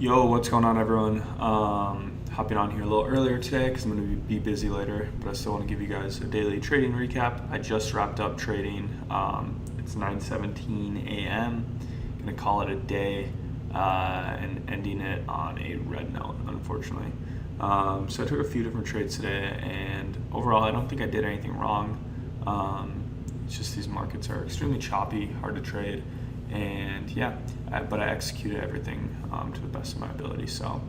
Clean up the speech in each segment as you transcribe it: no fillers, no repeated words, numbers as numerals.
Yo, what's going on, everyone? Hopping on here a little earlier today because I'm going to be busy later, but I still want to give you guys a daily trading recap. I just wrapped up trading. It's 9:17 a.m. Going to call it a day and ending it on a red note, unfortunately. So I took a few different trades today, and overall, I don't think I did anything wrong. It's just these markets are extremely choppy, hard to trade. And yeah, but I executed everything to the best of my ability. So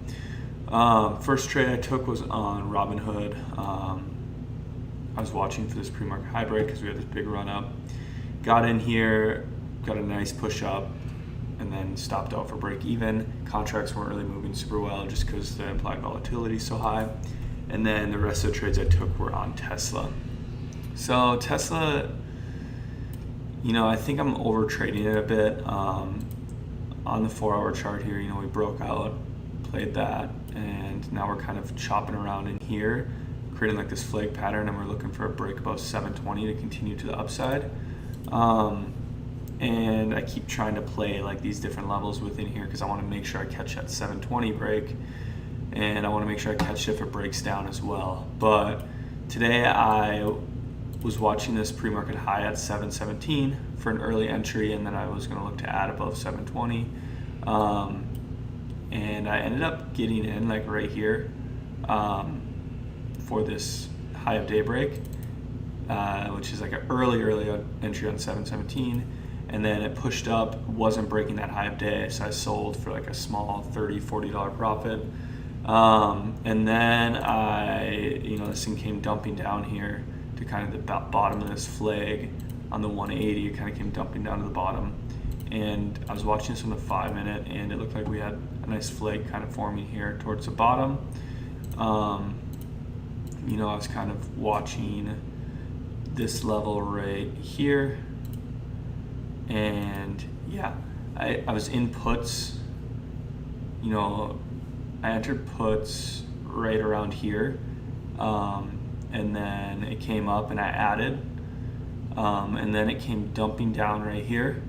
first trade I took was on Robinhood. I was watching for this pre-market high break because we had this big run up. Got in here, got a nice push up, and then stopped out for break even. Contracts weren't really moving super well just because the implied volatility is so high. And then the rest of the trades I took were on Tesla. So Tesla, I think I'm over trading it a bit. On the 4-hour chart here, we broke out, played that, and now we're kind of chopping around in here, creating like this flag pattern, and we're looking for a break above 720 to continue to the upside. And I keep trying to play like these different levels within here because I want to make sure I catch that 720 break, and I want to make sure I catch it if it breaks down as well. But today I was watching this pre-market high at 717 for an early entry, and then I was going to look to add above 720, and I ended up getting in like right here for this high of daybreak, which is like an early entry on 717, and then it pushed up, wasn't breaking that high of day, so I sold for like a small $30-$40 profit. And then this thing came dumping down here to kind of the bottom of this flag on the 180. It kind of came dumping down to the bottom, and I was watching this on the 5-minute, and it looked like we had a nice flag kind of forming here towards the bottom. I was kind of watching this level right here, and yeah, I was in puts. I entered puts right around here, and then it came up and I added, and then it came dumping down right here,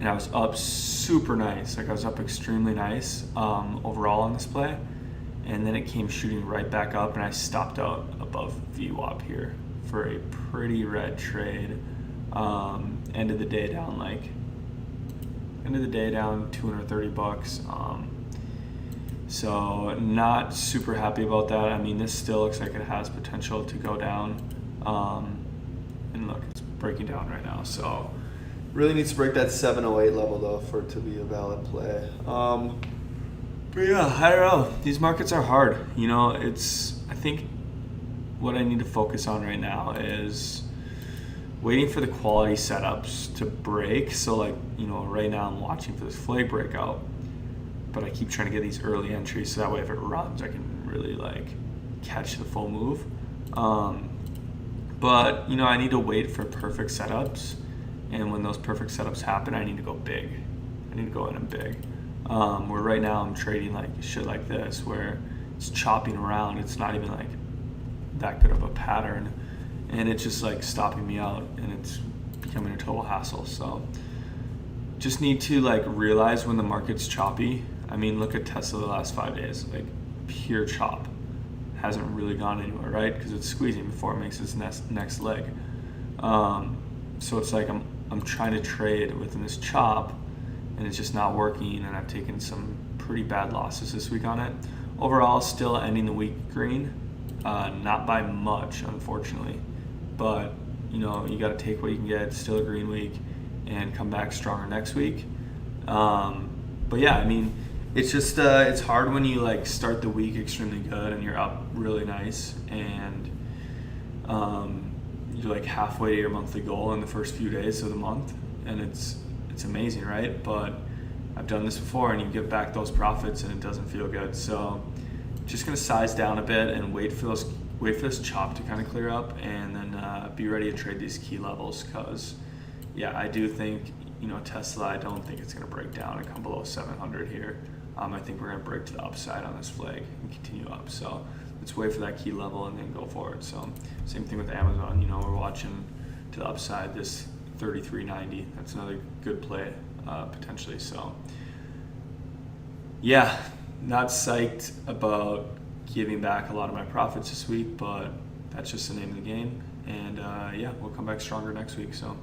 and I was up super nice, like I was up extremely nice overall on this play, and then it came shooting right back up, and I stopped out above VWAP here for a pretty red trade. End of the day down $230. So not super happy about that. I mean, this still looks like it has potential to go down. And look, it's breaking down right now. So Really needs to break that 708 level though for it to be a valid play. but yeah, I don't know. These markets are hard. I think what I need to focus on right now is waiting for the quality setups to break. So right now I'm watching for this flag breakout, but I keep trying to get these early entries so that way if it runs, I can really catch the full move. But I need to wait for perfect setups, and when those perfect setups happen, I need to go big. I need to go in and big. Where right now I'm trading like shit like this, where it's chopping around. It's not even that good of a pattern, and it's just stopping me out, and it's becoming a total hassle. So just need to realize when the market's choppy. I mean, look at Tesla the last 5 days, pure chop. Hasn't really gone anywhere, right? Because it's squeezing before it makes its next leg. So it's I'm trying to trade within this chop, and it's just not working, and I've taken some pretty bad losses this week on it. Overall, still ending the week green, not by much, unfortunately, but you got to take what you can get. It's still a green week, and come back stronger next week. But yeah, I mean, it's just it's hard when you start the week extremely good and you're up really nice, and you're halfway to your monthly goal in the first few days of the month, and it's amazing, right? But I've done this before, and you get back those profits and it doesn't feel good. So just gonna size down a bit and wait for this chop to kind of clear up, and then be ready to trade these key levels, because yeah, I do think Tesla, I don't think it's going to break down and come below 700 here. I think we're going to break to the upside on this flag and continue up. So let's wait for that key level and then go forward. So same thing with Amazon. We're watching to the upside, this 33.90. That's another good play potentially. So yeah, Not psyched about giving back a lot of my profits this week, but that's just the name of the game. And yeah, we'll come back stronger next week. So